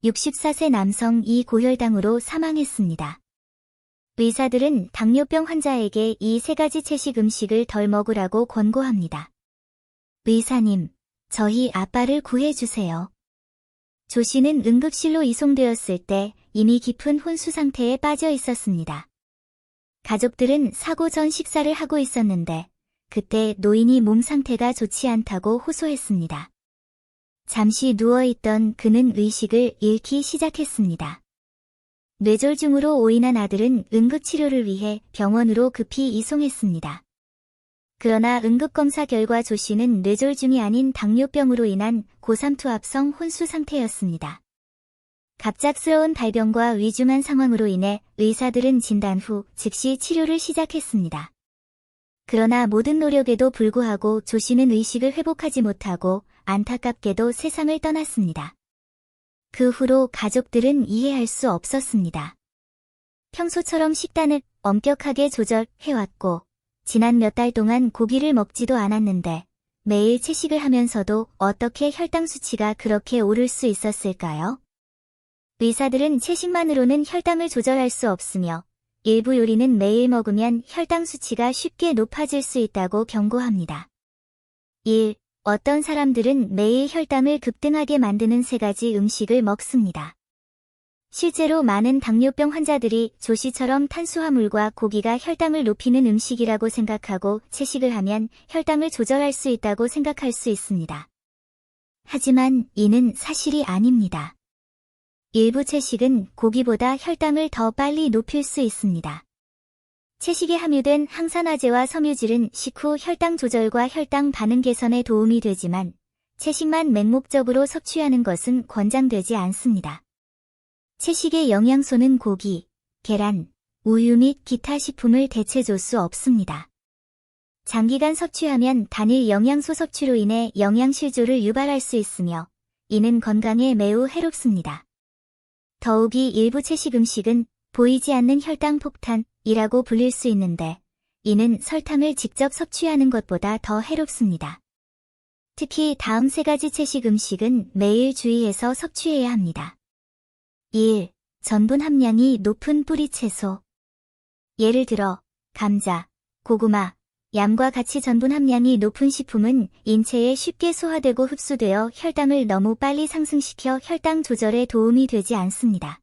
64세 남성 고혈당으로 사망했습니다. 의사들은 당뇨병 환자에게 이 3가지 채식 음식을 덜 먹으라고 권고합니다. 의사님, 저희 아빠를 구해주세요. 조 씨는 응급실로 이송되었을 때 이미 깊은 혼수 상태에 빠져 있었습니다. 가족들은 사고 전 식사를 하고 있었는데 그때 노인이 몸 상태가 좋지 않다고 호소했습니다. 잠시 누워있던 그는 의식을 잃기 시작했습니다. 뇌졸중으로 오인한 아들은 응급치료를 위해 병원으로 급히 이송했습니다. 그러나 응급검사 결과 조 씨는 뇌졸중이 아닌 당뇨병으로 인한 고삼투압성 혼수 상태였습니다. 갑작스러운 발병과 위중한 상황으로 인해 의사들은 진단 후 즉시 치료를 시작했습니다. 그러나 모든 노력에도 불구하고 조 씨는 의식을 회복하지 못하고 안타깝게도 세상을 떠났습니다. 그 후로 가족들은 이해할 수 없었습니다. 평소처럼 식단을 엄격하게 조절해왔고 지난 몇 달 동안 고기를 먹지도 않았는데 매일 채식을 하면서도 어떻게 혈당 수치가 그렇게 오를 수 있었을까요? 의사들은 채식만으로는 혈당을 조절할 수 없으며 일부 요리는 매일 먹으면 혈당 수치가 쉽게 높아질 수 있다고 경고합니다. 1. 어떤 사람들은 매일 혈당을 급등하게 만드는 3가지 음식을 먹습니다. 실제로 많은 당뇨병 환자들이 조 씨처럼 탄수화물과 고기가 혈당을 높이는 음식이라고 생각하고 채식을 하면 혈당을 조절할 수 있다고 생각할 수 있습니다. 하지만 이는 사실이 아닙니다. 일부 채식은 고기보다 혈당을 더 빨리 높일 수 있습니다. 채식에 함유된 항산화제와 섬유질은 식후 혈당 조절과 혈당 반응 개선에 도움이 되지만 채식만 맹목적으로 섭취하는 것은 권장되지 않습니다. 채식의 영양소는 고기, 계란, 우유 및 기타 식품을 대체줄 수 없습니다. 장기간 섭취하면 단일 영양소 섭취로 인해 영양실조를 유발할 수 있으며 이는 건강에 매우 해롭습니다. 더욱이 일부 채식 음식은 보이지 않는 혈당 폭탄이라고 불릴 수 있는데 이는 설탕을 직접 섭취하는 것보다 더 해롭습니다. 특히 다음 3가지 채식 음식은 매일 주의해서 섭취해야 합니다. 1. 전분 함량이 높은 뿌리채소. 예를 들어 감자, 고구마, 얌과 같이 전분 함량이 높은 식품은 인체에 쉽게 소화되고 흡수되어 혈당을 너무 빨리 상승시켜 혈당 조절에 도움이 되지 않습니다.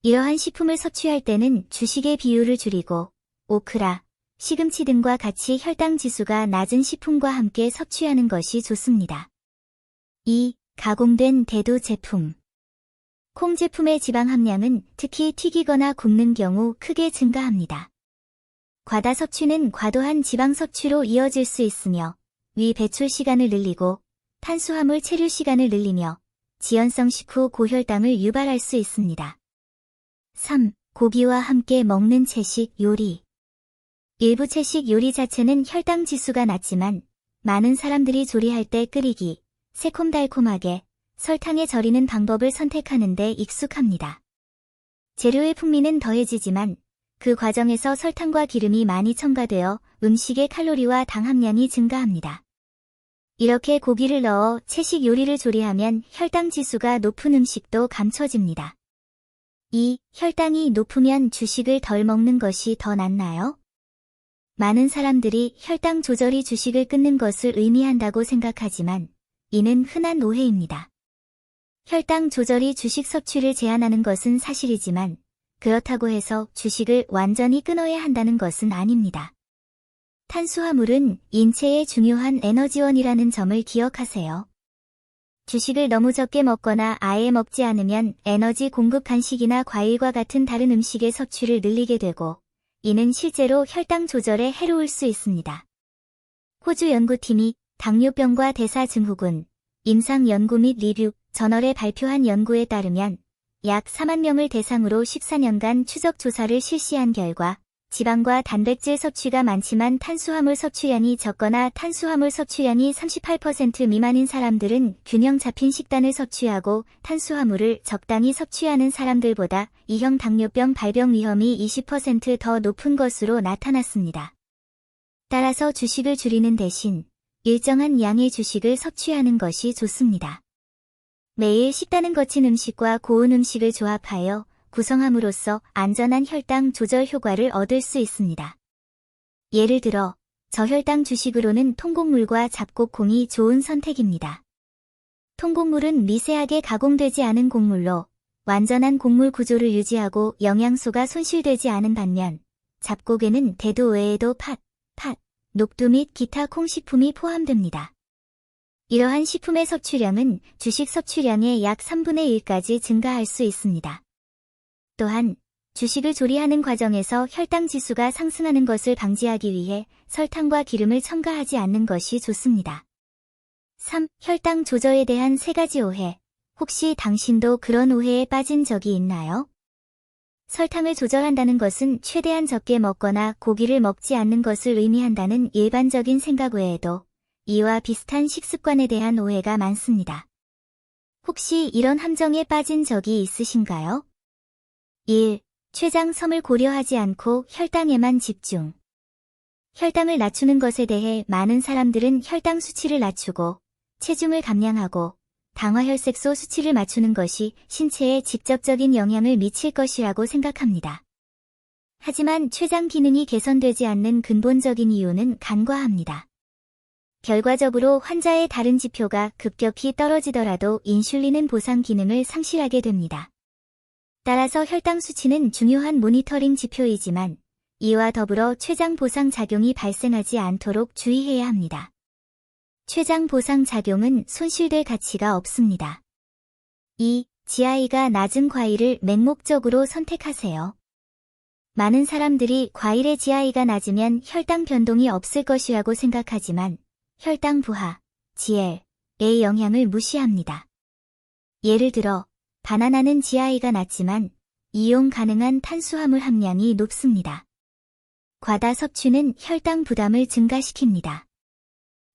이러한 식품을 섭취할 때는 주식의 비율을 줄이고 오크라, 시금치 등과 같이 혈당 지수가 낮은 식품과 함께 섭취하는 것이 좋습니다. 2. 가공된 대도 제품. 콩 제품의 지방 함량은 특히 튀기거나 굽는 경우 크게 증가합니다. 과다 섭취는 과도한 지방 섭취로 이어질 수 있으며 위 배출 시간을 늘리고 탄수화물 체류 시간을 늘리며 지연성 식후 고혈당을 유발할 수 있습니다. 3. 고기와 함께 먹는 채식 요리. 일부 채식 요리 자체는 혈당 지수가 낮지만 많은 사람들이 조리할 때 끓이기, 새콤달콤하게 설탕에 절이는 방법을 선택하는 데 익숙합니다. 재료의 풍미는 더해지지만 그 과정에서 설탕과 기름이 많이 첨가되어 음식의 칼로리와 당 함량이 증가합니다. 이렇게 고기를 넣어 채식 요리를 조리하면 혈당 지수가 높은 음식도 감춰집니다. 2. 혈당이 높으면 주식을 덜 먹는 것이 더 낫나요? 많은 사람들이 혈당 조절이 주식을 끊는 것을 의미한다고 생각하지만 이는 흔한 오해입니다. 혈당 조절이 주식 섭취를 제한하는 것은 사실이지만 그렇다고 해서 주식을 완전히 끊어야 한다는 것은 아닙니다. 탄수화물은 인체의 중요한 에너지원이라는 점을 기억하세요. 주식을 너무 적게 먹거나 아예 먹지 않으면 에너지 공급 간식이나 과일과 같은 다른 음식의 섭취를 늘리게 되고 이는 실제로 혈당 조절에 해로울 수 있습니다. 호주 연구팀이 당뇨병과 대사증후군, 임상 연구 및 리뷰 저널에 발표한 연구에 따르면 약 4만 명을 대상으로 14년간 추적 조사를 실시한 결과 지방과 단백질 섭취가 많지만 탄수화물 섭취량이 적거나 탄수화물 섭취량이 38% 미만인 사람들은 균형 잡힌 식단을 섭취하고 탄수화물을 적당히 섭취하는 사람들보다 2형 당뇨병 발병 위험이 20% 더 높은 것으로 나타났습니다. 따라서 주식을 줄이는 대신 일정한 양의 주식을 섭취하는 것이 좋습니다. 매일 식단은 거친 음식과 고운 음식을 조합하여 구성함으로써 안전한 혈당 조절 효과를 얻을 수 있습니다. 예를 들어 저혈당 주식으로는 통곡물과 잡곡콩이 좋은 선택입니다. 통곡물은 미세하게 가공되지 않은 곡물로 완전한 곡물 구조를 유지하고 영양소가 손실되지 않은 반면 잡곡에는 대도 외에도 팥, 녹두 및 기타 콩식품이 포함됩니다. 이러한 식품의 섭취량은 주식 섭취량의 약 3분의 1까지 증가할 수 있습니다. 또한 주식을 조리하는 과정에서 혈당 지수가 상승하는 것을 방지하기 위해 설탕과 기름을 첨가하지 않는 것이 좋습니다. 3. 혈당 조절에 대한 3가지 오해. 혹시 당신도 그런 오해에 빠진 적이 있나요? 설탕을 조절한다는 것은 최대한 적게 먹거나 고기를 먹지 않는 것을 의미한다는 일반적인 생각 외에도 이와 비슷한 식습관에 대한 오해가 많습니다. 혹시 이런 함정에 빠진 적이 있으신가요? 1. 췌장섬을 고려하지 않고 혈당에만 집중. 혈당을 낮추는 것에 대해 많은 사람들은 혈당 수치를 낮추고 체중을 감량하고 당화혈색소 수치를 맞추는 것이 신체에 직접적인 영향을 미칠 것이라고 생각합니다. 하지만 췌장 기능이 개선되지 않는 근본적인 이유는 간과합니다. 결과적으로 환자의 다른 지표가 급격히 떨어지더라도 인슐린은 보상 기능을 상실하게 됩니다. 따라서 혈당 수치는 중요한 모니터링 지표이지만 이와 더불어 췌장 보상 작용이 발생하지 않도록 주의해야 합니다. 췌장 보상 작용은 손실될 가치가 없습니다. 2. GI가 낮은 과일을 맹목적으로 선택하세요. 많은 사람들이 과일의 GI가 낮으면 혈당 변동이 없을 것이라고 생각하지만 혈당 부하, GL의 영향을 무시합니다. 예를 들어 바나나는 GI가 낮지만 이용 가능한 탄수화물 함량이 높습니다. 과다 섭취는 혈당 부담을 증가시킵니다.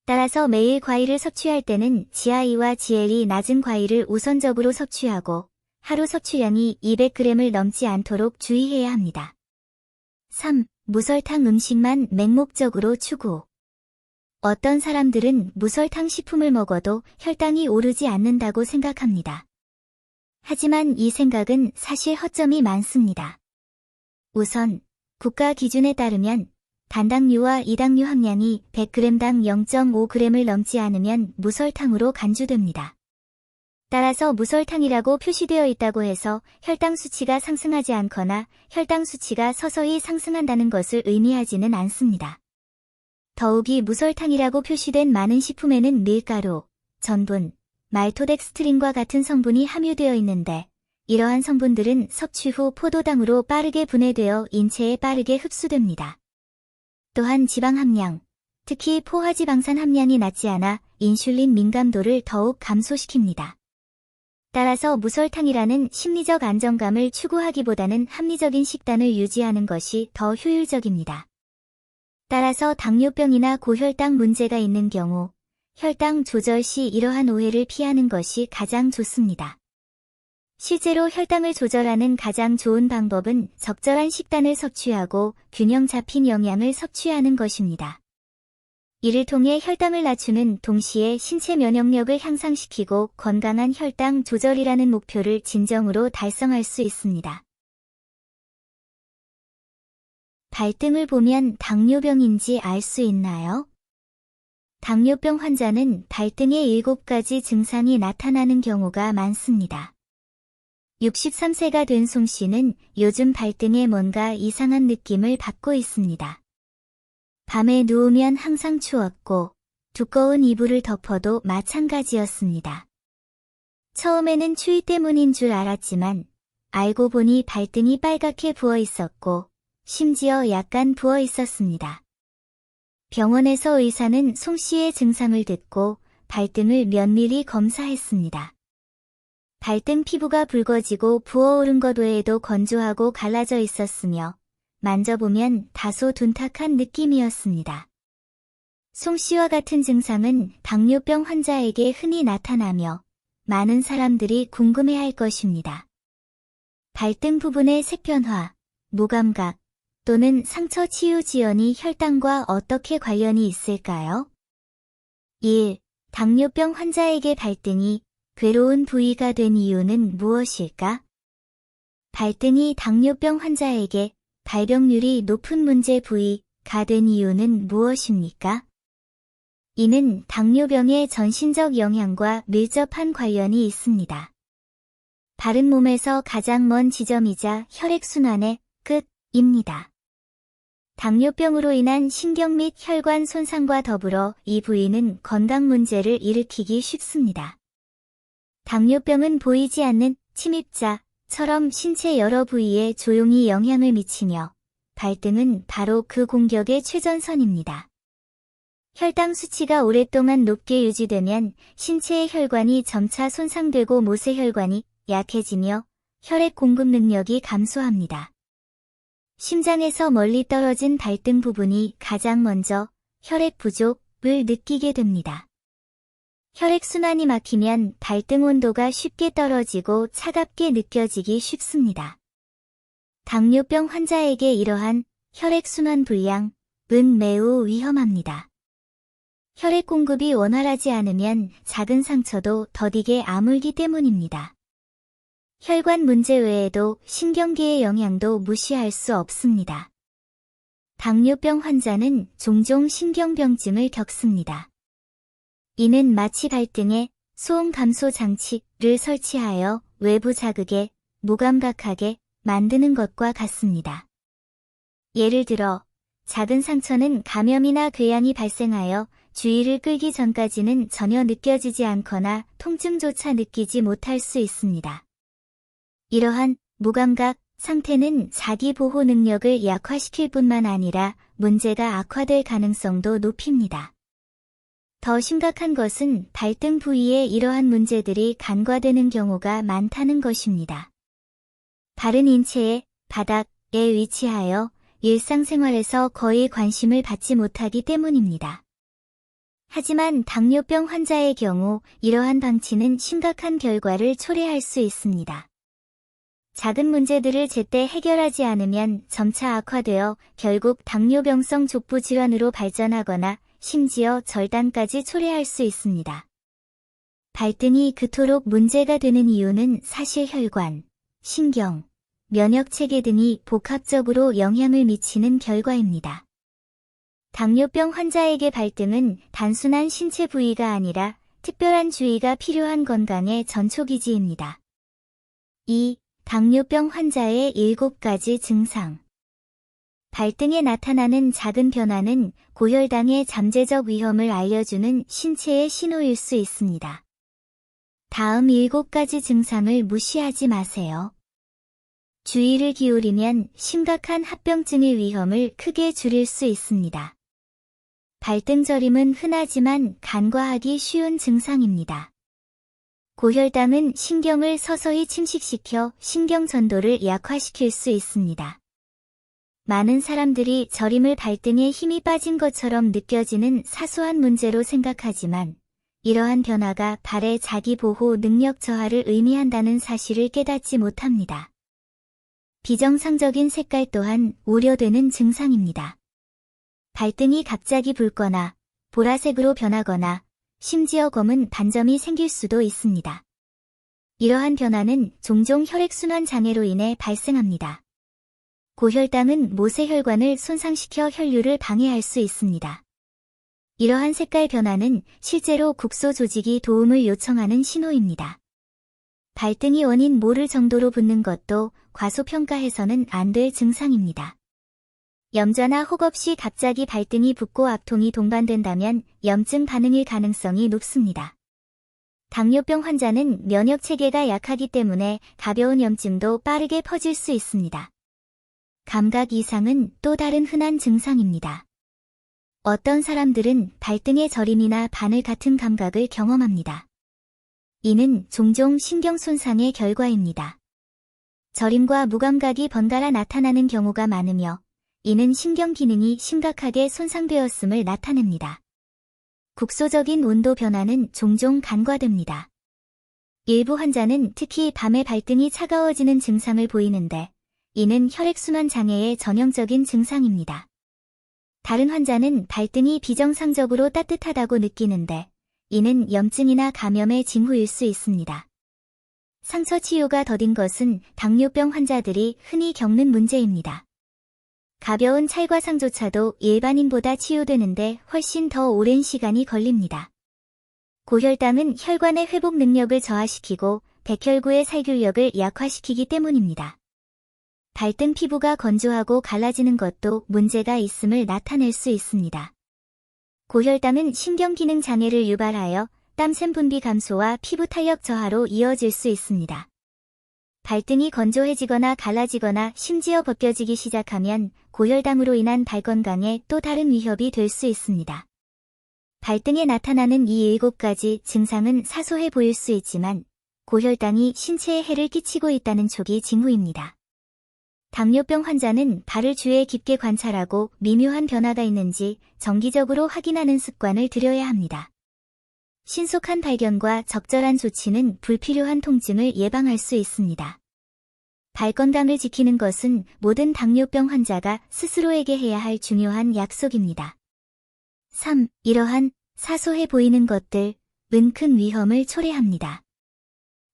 따라서 매일 과일을 섭취할 때는 GI와 GL이 낮은 과일을 우선적으로 섭취하고 하루 섭취량이 200g을 넘지 않도록 주의해야 합니다. 3. 무설탕 음식만 맹목적으로 추구. 어떤 사람들은 무설탕 식품을 먹어도 혈당이 오르지 않는다고 생각합니다. 하지만 이 생각은 사실 허점이 많습니다. 우선 국가 기준에 따르면 단당류와 이당류 함량이 100g당 0.5g을 넘지 않으면 무설탕으로 간주됩니다. 따라서 무설탕이라고 표시되어 있다고 해서 혈당 수치가 상승하지 않거나 혈당 수치가 서서히 상승한다는 것을 의미하지는 않습니다. 더욱이 무설탕이라고 표시된 많은 식품에는 밀가루, 전분, 말토덱스트린과 같은 성분이 함유되어 있는데 이러한 성분들은 섭취 후 포도당으로 빠르게 분해되어 인체에 빠르게 흡수됩니다. 또한 지방 함량, 특히 포화지방산 함량이 낮지 않아 인슐린 민감도를 더욱 감소시킵니다. 따라서 무설탕이라는 심리적 안정감을 추구하기보다는 합리적인 식단을 유지하는 것이 더 효율적입니다. 따라서 당뇨병이나 고혈당 문제가 있는 경우 혈당 조절 시 이러한 오해를 피하는 것이 가장 좋습니다. 실제로 혈당을 조절하는 가장 좋은 방법은 적절한 식단을 섭취하고 균형 잡힌 영양을 섭취하는 것입니다. 이를 통해 혈당을 낮추는 동시에 신체 면역력을 향상시키고 건강한 혈당 조절이라는 목표를 진정으로 달성할 수 있습니다. 발등을 보면 당뇨병인지 알 수 있나요? 당뇨병 환자는 발등에 7가지 증상이 나타나는 경우가 많습니다. 63세가 된 송 씨는 요즘 발등에 뭔가 이상한 느낌을 받고 있습니다. 밤에 누우면 항상 추웠고 두꺼운 이불을 덮어도 마찬가지였습니다. 처음에는 추위 때문인 줄 알았지만 알고 보니 발등이 빨갛게 부어 있었고 심지어 약간 부어 있었습니다. 병원에서 의사는 송 씨의 증상을 듣고 발등을 면밀히 검사했습니다. 발등 피부가 붉어지고 부어오른 것 외에도 건조하고 갈라져 있었으며 만져보면 다소 둔탁한 느낌이었습니다. 송 씨와 같은 증상은 당뇨병 환자에게 흔히 나타나며 많은 사람들이 궁금해할 것입니다. 발등 부분의 색변화, 무감각 또는 상처 치유 지연이 혈당과 어떻게 관련이 있을까요? 1. 당뇨병 환자에게 발등이 괴로운 부위가 된 이유는 무엇일까? 발등이 당뇨병 환자에게 발병률이 높은 문제 부위가 된 이유는 무엇입니까? 이는 당뇨병의 전신적 영향과 밀접한 관련이 있습니다. 발은 몸에서 가장 먼 지점이자 혈액순환의 끝입니다. 당뇨병으로 인한 신경 및 혈관 손상과 더불어 이 부위는 건강 문제를 일으키기 쉽습니다. 당뇨병은 보이지 않는 침입자처럼 신체 여러 부위에 조용히 영향을 미치며 발등은 바로 그 공격의 최전선입니다. 혈당 수치가 오랫동안 높게 유지되면 신체의 혈관이 점차 손상되고 모세혈관이 약해지며 혈액 공급 능력이 감소합니다. 심장에서 멀리 떨어진 발등 부분이 가장 먼저 혈액 부족을 느끼게 됩니다. 혈액순환이 막히면 발등 온도가 쉽게 떨어지고 차갑게 느껴지기 쉽습니다. 당뇨병 환자에게 이러한 혈액순환 불량은 매우 위험합니다. 혈액 공급이 원활하지 않으면 작은 상처도 더디게 아물기 때문입니다. 혈관 문제 외에도 신경계의 영향도 무시할 수 없습니다. 당뇨병 환자는 종종 신경병증을 겪습니다. 이는 마치 발등에 소음 감소 장치를 설치하여 외부 자극에 무감각하게 만드는 것과 같습니다. 예를 들어 작은 상처는 감염이나 궤양이 발생하여 주의를 끌기 전까지는 전혀 느껴지지 않거나 통증조차 느끼지 못할 수 있습니다. 이러한 무감각 상태는 자기 보호 능력을 약화시킬 뿐만 아니라 문제가 악화될 가능성도 높입니다. 더 심각한 것은 발등 부위에 이러한 문제들이 간과되는 경우가 많다는 것입니다. 발은 인체의 바닥에 위치하여 일상생활에서 거의 관심을 받지 못하기 때문입니다. 하지만 당뇨병 환자의 경우 이러한 방치는 심각한 결과를 초래할 수 있습니다. 작은 문제들을 제때 해결하지 않으면 점차 악화되어 결국 당뇨병성 족부 질환으로 발전하거나 심지어 절단까지 초래할 수 있습니다. 발등이 그토록 문제가 되는 이유는 사실 혈관, 신경, 면역체계 등이 복합적으로 영향을 미치는 결과입니다. 당뇨병 환자에게 발등은 단순한 신체 부위가 아니라 특별한 주의가 필요한 건강의 전초기지입니다. 2. 당뇨병 환자의 7가지 증상. 발등에 나타나는 작은 변화는 고혈당의 잠재적 위험을 알려주는 신체의 신호일 수 있습니다. 다음 7가지 증상을 무시하지 마세요. 주의를 기울이면 심각한 합병증의 위험을 크게 줄일 수 있습니다. 발등 저림은 흔하지만 간과하기 쉬운 증상입니다. 고혈당은 신경을 서서히 침식시켜 신경 전도를 약화시킬 수 있습니다. 많은 사람들이 저림을 발등에 힘이 빠진 것처럼 느껴지는 사소한 문제로 생각하지만 이러한 변화가 발의 자기보호 능력 저하를 의미한다는 사실을 깨닫지 못합니다. 비정상적인 색깔 또한 우려되는 증상입니다. 발등이 갑자기 붉거나 보라색으로 변하거나 심지어 검은 반점이 생길 수도 있습니다. 이러한 변화는 종종 혈액순환 장애로 인해 발생합니다. 고혈당은 모세혈관을 손상시켜 혈류를 방해할 수 있습니다. 이러한 색깔 변화는 실제로 국소 조직이 도움을 요청하는 신호입니다. 발등이 원인 모를 정도로 붓는 것도 과소평가해서는 안 될 증상입니다. 염좌나 혹 없이 갑자기 발등이 붓고 압통이 동반된다면 염증 반응일 가능성이 높습니다. 당뇨병 환자는 면역체계가 약하기 때문에 가벼운 염증도 빠르게 퍼질 수 있습니다. 감각 이상은 또 다른 흔한 증상입니다. 어떤 사람들은 발등의 저림이나 바늘 같은 감각을 경험합니다. 이는 종종 신경 손상의 결과입니다. 저림과 무감각이 번갈아 나타나는 경우가 많으며 이는 신경 기능이 심각하게 손상되었음을 나타냅니다. 국소적인 온도 변화는 종종 간과됩니다. 일부 환자는 특히 밤에 발등이 차가워지는 증상을 보이는데 이는 혈액순환 장애의 전형적인 증상입니다. 다른 환자는 발등이 비정상적으로 따뜻하다고 느끼는데 이는 염증이나 감염의 징후일 수 있습니다. 상처 치유가 더딘 것은 당뇨병 환자들이 흔히 겪는 문제입니다. 가벼운 찰과상조차도 일반인보다 치유되는데 훨씬 더 오랜 시간이 걸립니다. 고혈당은 혈관의 회복 능력을 저하시키고 백혈구의 살균력을 약화시키기 때문입니다. 발등 피부가 건조하고 갈라지는 것도 문제가 있음을 나타낼 수 있습니다. 고혈당은 신경기능 장애를 유발하여 땀샘 분비 감소와 피부 탄력 저하로 이어질 수 있습니다. 발등이 건조해지거나 갈라지거나 심지어 벗겨지기 시작하면 고혈당으로 인한 발 건강에 또 다른 위협이 될 수 있습니다. 발등에 나타나는 이 7가지 증상은 사소해 보일 수 있지만 고혈당이 신체에 해를 끼치고 있다는 초기 징후입니다. 당뇨병 환자는 발을 주위에 깊게 관찰하고 미묘한 변화가 있는지 정기적으로 확인하는 습관을 들여야 합니다. 신속한 발견과 적절한 조치는 불필요한 통증을 예방할 수 있습니다. 발 건강을 지키는 것은 모든 당뇨병 환자가 스스로에게 해야 할 중요한 약속입니다. 3. 이러한 사소해 보이는 것들은 큰 위험을 초래합니다.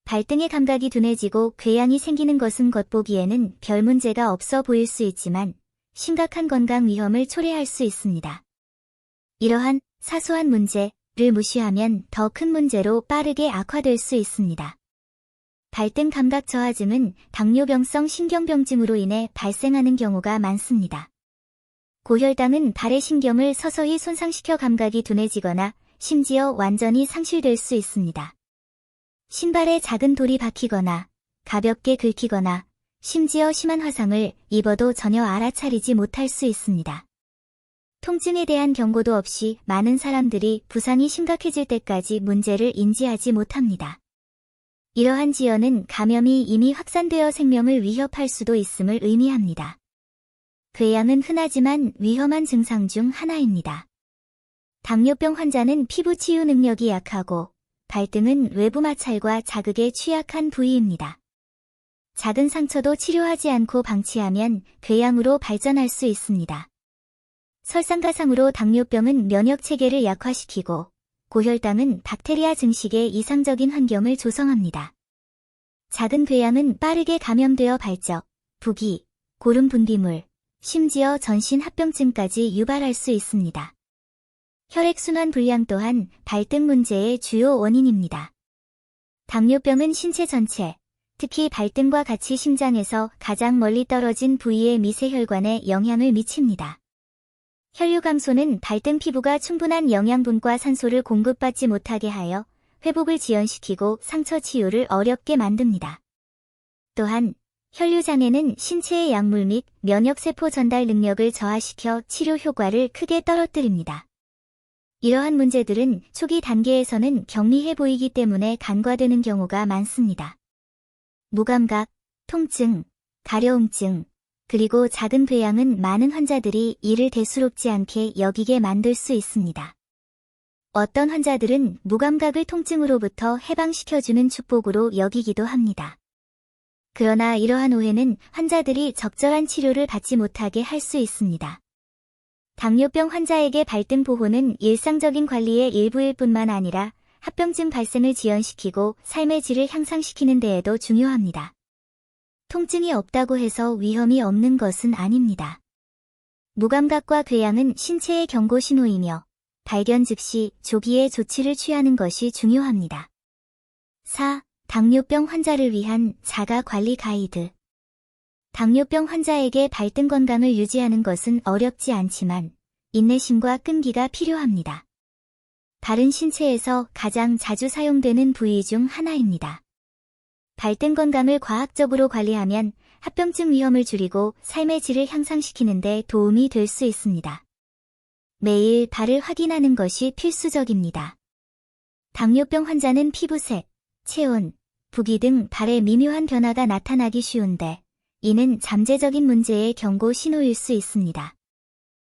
발등의 감각이 둔해지고 궤양이 생기는 것은 겉보기에는 별 문제가 없어 보일 수 있지만 심각한 건강 위험을 초래할 수 있습니다. 이러한 사소한 문제를 무시하면 더 큰 문제로 빠르게 악화될 수 있습니다. 발등 감각 저하증은 당뇨병성 신경병증으로 인해 발생하는 경우가 많습니다. 고혈당은 발의 신경을 서서히 손상시켜 감각이 둔해지거나 심지어 완전히 상실될 수 있습니다. 신발에 작은 돌이 박히거나 가볍게 긁히거나 심지어 심한 화상을 입어도 전혀 알아차리지 못할 수 있습니다. 통증에 대한 경고도 없이 많은 사람들이 부상이 심각해질 때까지 문제를 인지하지 못합니다. 이러한 지연은 감염이 이미 확산되어 생명을 위협할 수도 있음을 의미합니다. 궤양은 흔하지만 위험한 증상 중 하나입니다. 당뇨병 환자는 피부 치유 능력이 약하고 발등은 외부 마찰과 자극에 취약한 부위입니다. 작은 상처도 치료하지 않고 방치하면 궤양으로 발전할 수 있습니다. 설상가상으로 당뇨병은 면역체계를 약화시키고 고혈당은 박테리아 증식의 이상적인 환경을 조성합니다. 작은 궤양은 빠르게 감염되어 발적, 부기, 고름 분비물, 심지어 전신 합병증까지 유발할 수 있습니다. 혈액순환 불량 또한 발등 문제의 주요 원인입니다. 당뇨병은 신체 전체, 특히 발등과 같이 심장에서 가장 멀리 떨어진 부위의 미세혈관에 영향을 미칩니다. 혈류 감소는 발등 피부가 충분한 영양분과 산소를 공급받지 못하게 하여 회복을 지연시키고 상처 치유를 어렵게 만듭니다. 또한 혈류장애는 신체의 약물 및 면역세포 전달 능력을 저하시켜 치료 효과를 크게 떨어뜨립니다. 이러한 문제들은 초기 단계에서는 경미해 보이기 때문에 간과되는 경우가 많습니다. 무감각, 통증, 가려움증, 그리고 작은 궤양은 많은 환자들이 이를 대수롭지 않게 여기게 만들 수 있습니다. 어떤 환자들은 무감각을 통증으로부터 해방시켜주는 축복으로 여기기도 합니다. 그러나 이러한 오해는 환자들이 적절한 치료를 받지 못하게 할 수 있습니다. 당뇨병 환자에게 발등 보호는 일상적인 관리의 일부일 뿐만 아니라 합병증 발생을 지연시키고 삶의 질을 향상시키는 데에도 중요합니다. 통증이 없다고 해서 위험이 없는 것은 아닙니다. 무감각과 궤양은 신체의 경고 신호이며 발견 즉시 조기에 조치를 취하는 것이 중요합니다. 4. 당뇨병 환자를 위한 자가관리 가이드. 당뇨병 환자에게 발등 건강을 유지하는 것은 어렵지 않지만 인내심과 끈기가 필요합니다. 발은 신체에서 가장 자주 사용되는 부위 중 하나입니다. 발등 건강을 과학적으로 관리하면 합병증 위험을 줄이고 삶의 질을 향상시키는 데 도움이 될 수 있습니다. 매일 발을 확인하는 것이 필수적입니다. 당뇨병 환자는 피부색, 체온, 부기 등 발에 미묘한 변화가 나타나기 쉬운데 이는 잠재적인 문제의 경고 신호일 수 있습니다.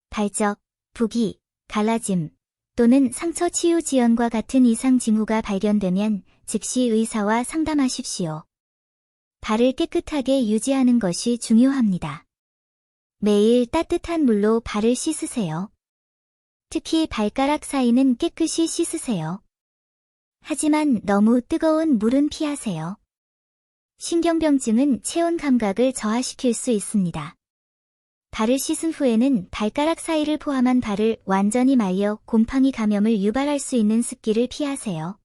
발적, 부기, 갈라짐 또는 상처 치유 지연과 같은 이상 징후가 발견되면 즉시 의사와 상담하십시오. 발을 깨끗하게 유지하는 것이 중요합니다. 매일 따뜻한 물로 발을 씻으세요. 특히 발가락 사이는 깨끗이 씻으세요. 하지만 너무 뜨거운 물은 피하세요. 신경병증은 체온 감각을 저하시킬 수 있습니다. 발을 씻은 후에는 발가락 사이를 포함한 발을 완전히 말려 곰팡이 감염을 유발할 수 있는 습기를 피하세요.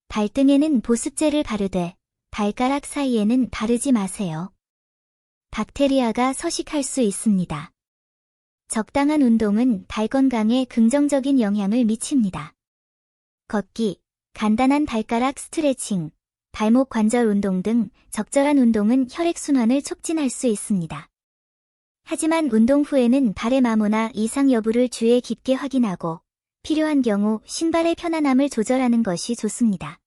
발등에는 보습제를 바르되 발가락 사이에는 바르지 마세요. 박테리아가 서식할 수 있습니다. 적당한 운동은 발 건강에 긍정적인 영향을 미칩니다. 걷기, 간단한 발가락 스트레칭, 발목 관절 운동 등 적절한 운동은 혈액순환을 촉진할 수 있습니다. 하지만 운동 후에는 발의 마모나 이상 여부를 주의 깊게 확인하고 필요한 경우 신발의 편안함을 조절하는 것이 좋습니다.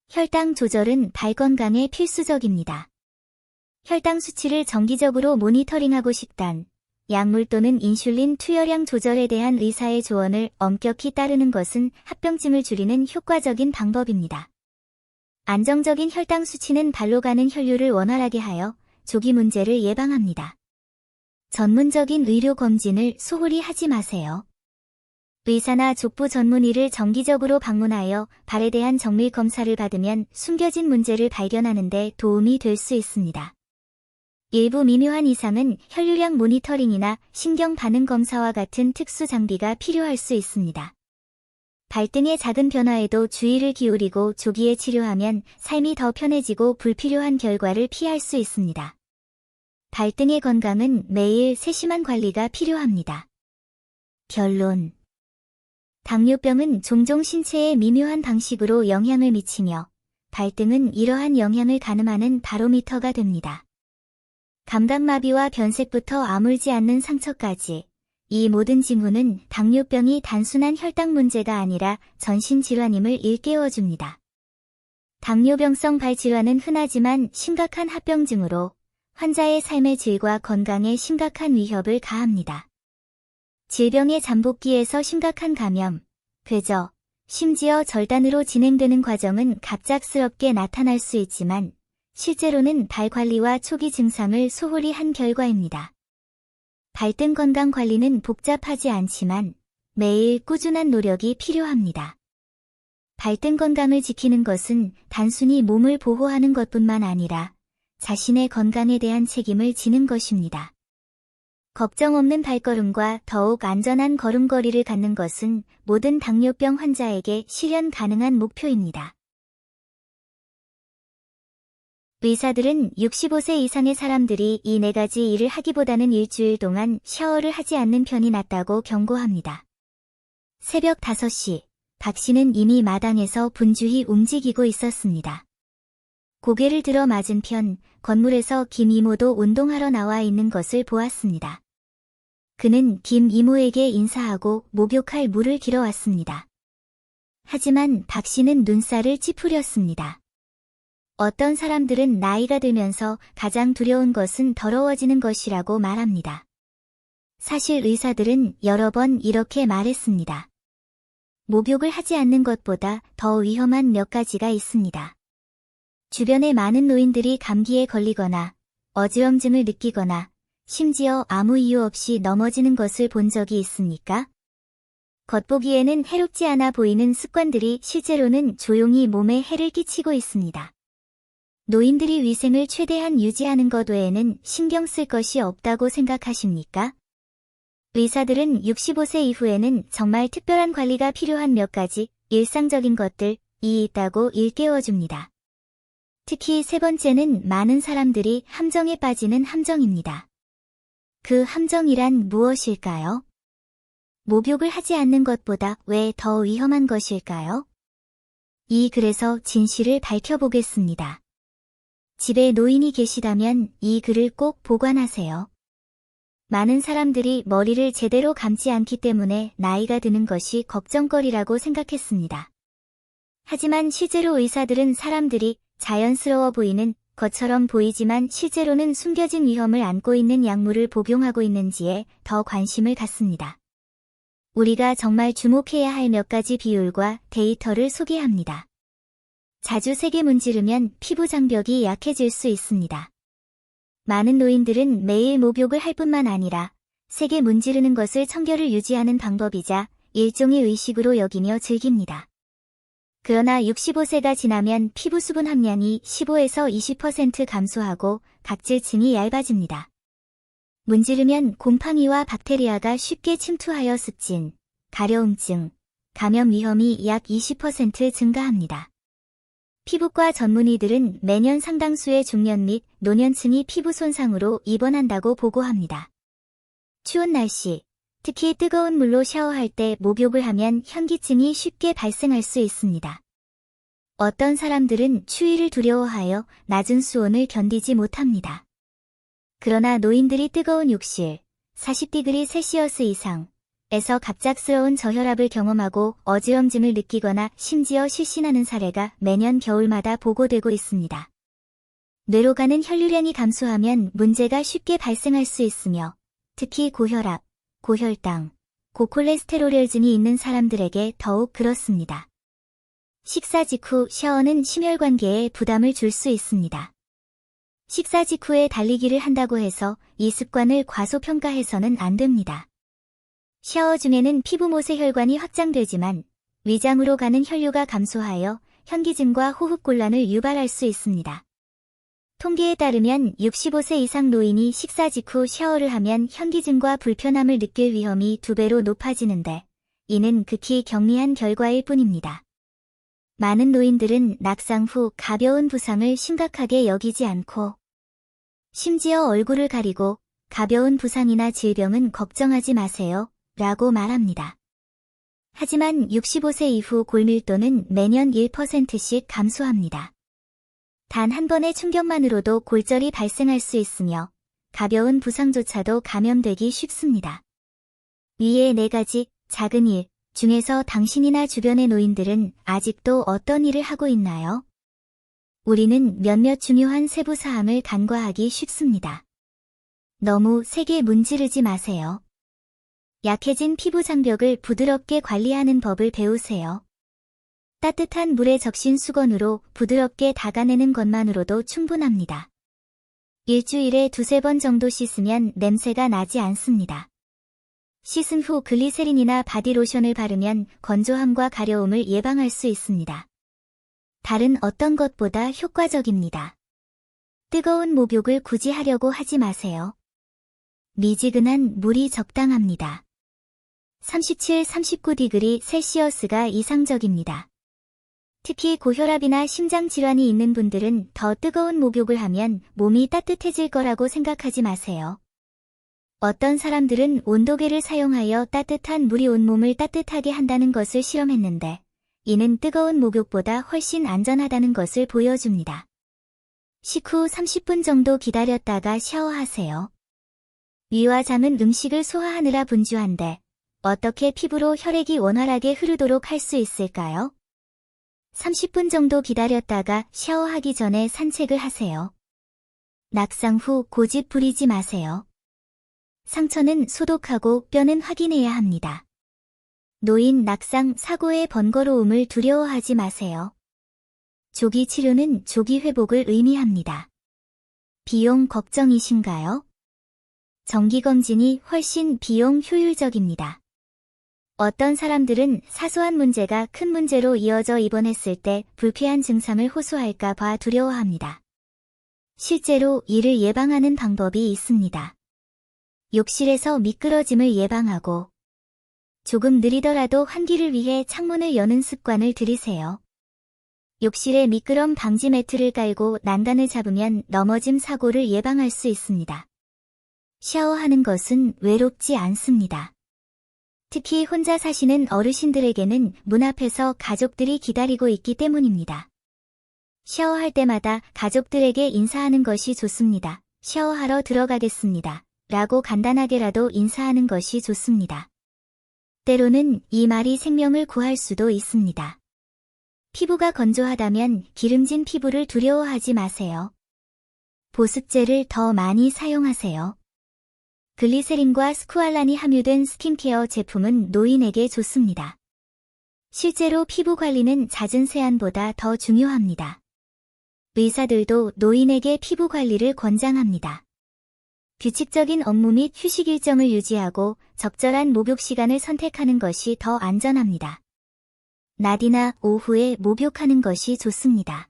혈당 조절은 발 건강에 필수적입니다. 혈당 수치를 정기적으로 모니터링하고 식단, 약물 또는 인슐린 투여량 조절에 대한 의사의 조언을 엄격히 따르는 것은 합병증을 줄이는 효과적인 방법입니다. 안정적인 혈당 수치는 발로 가는 혈류를 원활하게 하여 조기 문제를 예방합니다. 전문적인 의료 검진을 소홀히 하지 마세요. 의사나 족부 전문의를 정기적으로 방문하여 발에 대한 정밀 검사를 받으면 숨겨진 문제를 발견하는 데 도움이 될 수 있습니다. 일부 미묘한 이상은 혈류량 모니터링이나 신경 반응 검사와 같은 특수 장비가 필요할 수 있습니다. 발등의 작은 변화에도 주의를 기울이고 조기에 치료하면 삶이 더 편해지고 불필요한 결과를 피할 수 있습니다. 발등의 건강은 매일 세심한 관리가 필요합니다. 결론. 당뇨병은 종종 신체에 미묘한 방식으로 영향을 미치며 발등은 이러한 영향을 가늠하는 바로미터가 됩니다. 감각마비와 변색부터 아물지 않는 상처까지 이 모든 징후는 당뇨병이 단순한 혈당 문제가 아니라 전신질환임을 일깨워줍니다. 당뇨병성 발질환은 흔하지만 심각한 합병증으로 환자의 삶의 질과 건강에 심각한 위협을 가합니다. 질병의 잠복기에서 심각한 감염, 궤저, 심지어 절단으로 진행되는 과정은 갑작스럽게 나타날 수 있지만 실제로는 발 관리와 초기 증상을 소홀히 한 결과입니다. 발등 건강 관리는 복잡하지 않지만 매일 꾸준한 노력이 필요합니다. 발등 건강을 지키는 것은 단순히 몸을 보호하는 것뿐만 아니라 자신의 건강에 대한 책임을 지는 것입니다. 걱정 없는 발걸음과 더욱 안전한 걸음걸이를 갖는 것은 모든 당뇨병 환자에게 실현 가능한 목표입니다. 의사들은 65세 이상의 사람들이 이 4가지 일을 하기보다는 일주일 동안 샤워를 하지 않는 편이 낫다고 경고합니다. 새벽 5시, 박 씨는 이미 마당에서 분주히 움직이고 있었습니다. 고개를 들어 맞은편 건물에서 김 이모도 운동하러 나와 있는 것을 보았습니다. 그는 김 이모에게 인사하고 목욕할 물을 길어왔습니다. 하지만 박 씨는 눈살을 찌푸렸습니다. 어떤 사람들은 나이가 들면서 가장 두려운 것은 더러워지는 것이라고 말합니다. 사실 의사들은 여러 번 이렇게 말했습니다. 목욕을 하지 않는 것보다 더 위험한 몇 가지가 있습니다. 주변에 많은 노인들이 감기에 걸리거나 어지럼증을 느끼거나 심지어 아무 이유 없이 넘어지는 것을 본 적이 있습니까? 겉보기에는 해롭지 않아 보이는 습관들이 실제로는 조용히 몸에 해를 끼치고 있습니다. 노인들이 위생을 최대한 유지하는 것 외에는 신경 쓸 것이 없다고 생각하십니까? 의사들은 65세 이후에는 정말 특별한 관리가 필요한 몇 가지 일상적인 것들이 있다고 일깨워줍니다. 특히 3번째는 많은 사람들이 함정에 빠지는 함정입니다. 그 함정이란 무엇일까요? 목욕을 하지 않는 것보다 왜 더 위험한 것일까요? 그래서 진실을 밝혀보겠습니다. 집에 노인이 계시다면 이 글을 꼭 보관하세요. 많은 사람들이 머리를 제대로 감지 않기 때문에 나이가 드는 것이 걱정거리라고 생각했습니다. 하지만 실제로 의사들은 사람들이 자연스러워 보이는 것처럼 보이지만 실제로는 숨겨진 위험을 안고 있는 약물을 복용하고 있는지에 더 관심을 갖습니다. 우리가 정말 주목해야 할 몇 가지 비율과 데이터를 소개합니다. 자주 세게 문지르면 피부 장벽이 약해질 수 있습니다. 많은 노인들은 매일 목욕을 할 뿐만 아니라 세게 문지르는 것을 청결을 유지하는 방법이자 일종의 의식으로 여기며 즐깁니다. 그러나 65세가 지나면 피부 수분 함량이 15에서 20% 감소하고 각질층이 얇아집니다. 문지르면 곰팡이와 박테리아가 쉽게 침투하여 습진, 가려움증, 감염 위험이 약 20% 증가합니다. 피부과 전문의들은 매년 상당수의 중년 및 노년층이 피부 손상으로 입원한다고 보고합니다. 추운 날씨, 특히 뜨거운 물로 샤워할 때 목욕을 하면 현기증이 쉽게 발생할 수 있습니다. 어떤 사람들은 추위를 두려워하여 낮은 수온을 견디지 못합니다. 그러나 노인들이 뜨거운 욕실, 40°C 이상에서 갑작스러운 저혈압을 경험하고 어지럼짐을 느끼거나 심지어 실신하는 사례가 매년 겨울마다 보고되고 있습니다. 뇌로 가는 혈류량이 감소하면 문제가 쉽게 발생할 수 있으며 특히 고혈압, 고혈당, 고콜레스테롤혈증이 있는 사람들에게 더욱 그렇습니다. 식사 직후 샤워는 심혈관계에 부담을 줄 수 있습니다. 식사 직후에 달리기를 한다고 해서 이 습관을 과소평가해서는 안 됩니다. 샤워 중에는 피부모세 혈관이 확장되지만 위장으로 가는 혈류가 감소하여 현기증과 호흡곤란을 유발할 수 있습니다. 통계에 따르면 65세 이상 노인이 식사 직후 샤워를 하면 현기증과 불편함을 느낄 위험이 2배로 높아지는데 이는 극히 경미한 결과일 뿐입니다. 많은 노인들은 낙상 후 가벼운 부상을 심각하게 여기지 않고 심지어 얼굴을 가리고 가벼운 부상이나 질병은 걱정하지 마세요 라고 말합니다. 하지만 65세 이후 골밀도는 매년 1%씩 감소합니다. 단 한 번의 충격만으로도 골절이 발생할 수 있으며 가벼운 부상조차도 감염되기 쉽습니다. 위의 4가지 작은 일 중에서 당신이나 주변의 노인들은 아직도 어떤 일을 하고 있나요? 우리는 몇몇 중요한 세부 사항을 간과하기 쉽습니다. 너무 세게 문지르지 마세요. 약해진 피부 장벽을 부드럽게 관리하는 법을 배우세요. 따뜻한 물에 적신 수건으로 부드럽게 닦아내는 것만으로도 충분합니다. 일주일에 2-3번 정도 씻으면 냄새가 나지 않습니다. 씻은 후 글리세린이나 바디로션을 바르면 건조함과 가려움을 예방할 수 있습니다. 다른 어떤 것보다 효과적입니다. 뜨거운 목욕을 굳이 하려고 하지 마세요. 미지근한 물이 적당합니다. 37-39°C가 이상적입니다. 특히 고혈압이나 심장질환이 있는 분들은 더 뜨거운 목욕을 하면 몸이 따뜻해질 거라고 생각하지 마세요. 어떤 사람들은 온도계를 사용하여 따뜻한 물이 온몸을 따뜻하게 한다는 것을 실험했는데 이는 뜨거운 목욕보다 훨씬 안전하다는 것을 보여줍니다. 식후 30분 정도 기다렸다가 샤워하세요. 위와 잠은 음식을 소화하느라 분주한데 어떻게 피부로 혈액이 원활하게 흐르도록 할 수 있을까요? 30분 정도 기다렸다가 샤워하기 전에 산책을 하세요. 낙상 후 고집 부리지 마세요. 상처는 소독하고 뼈는 확인해야 합니다. 노인 낙상 사고의 번거로움을 두려워하지 마세요. 조기 치료는 조기 회복을 의미합니다. 비용 걱정이신가요? 정기검진이 훨씬 비용 효율적입니다. 어떤 사람들은 사소한 문제가 큰 문제로 이어져 입원했을 때 불쾌한 증상을 호소할까 봐 두려워합니다. 실제로 이를 예방하는 방법이 있습니다. 욕실에서 미끄러짐을 예방하고 조금 느리더라도 환기를 위해 창문을 여는 습관을 들이세요. 욕실에 미끄럼 방지 매트를 깔고 난간을 잡으면 넘어짐 사고를 예방할 수 있습니다. 샤워하는 것은 외롭지 않습니다. 특히 혼자 사시는 어르신들에게는 문 앞에서 가족들이 기다리고 있기 때문입니다. 샤워할 때마다 가족들에게 인사하는 것이 좋습니다. 샤워하러 들어가겠습니다. 라고 간단하게라도 인사하는 것이 좋습니다. 때로는 이 말이 생명을 구할 수도 있습니다. 피부가 건조하다면 기름진 피부를 두려워하지 마세요. 보습제를 더 많이 사용하세요. 글리세린과 스쿠알란이 함유된 스킨케어 제품은 노인에게 좋습니다. 실제로 피부 관리는 잦은 세안보다 더 중요합니다. 의사들도 노인에게 피부 관리를 권장합니다. 규칙적인 업무 및 휴식 일정을 유지하고 적절한 목욕 시간을 선택하는 것이 더 안전합니다. 낮이나 오후에 목욕하는 것이 좋습니다.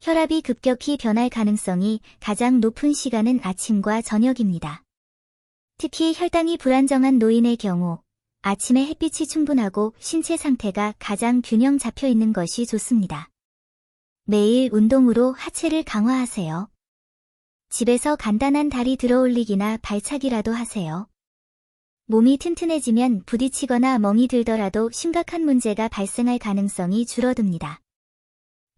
혈압이 급격히 변할 가능성이 가장 높은 시간은 아침과 저녁입니다. 특히 혈당이 불안정한 노인의 경우 아침에 햇빛이 충분하고 신체 상태가 가장 균형 잡혀 있는 것이 좋습니다. 매일 운동으로 하체를 강화하세요. 집에서 간단한 다리 들어올리기나 발차기라도 하세요. 몸이 튼튼해지면 부딪히거나 멍이 들더라도 심각한 문제가 발생할 가능성이 줄어듭니다.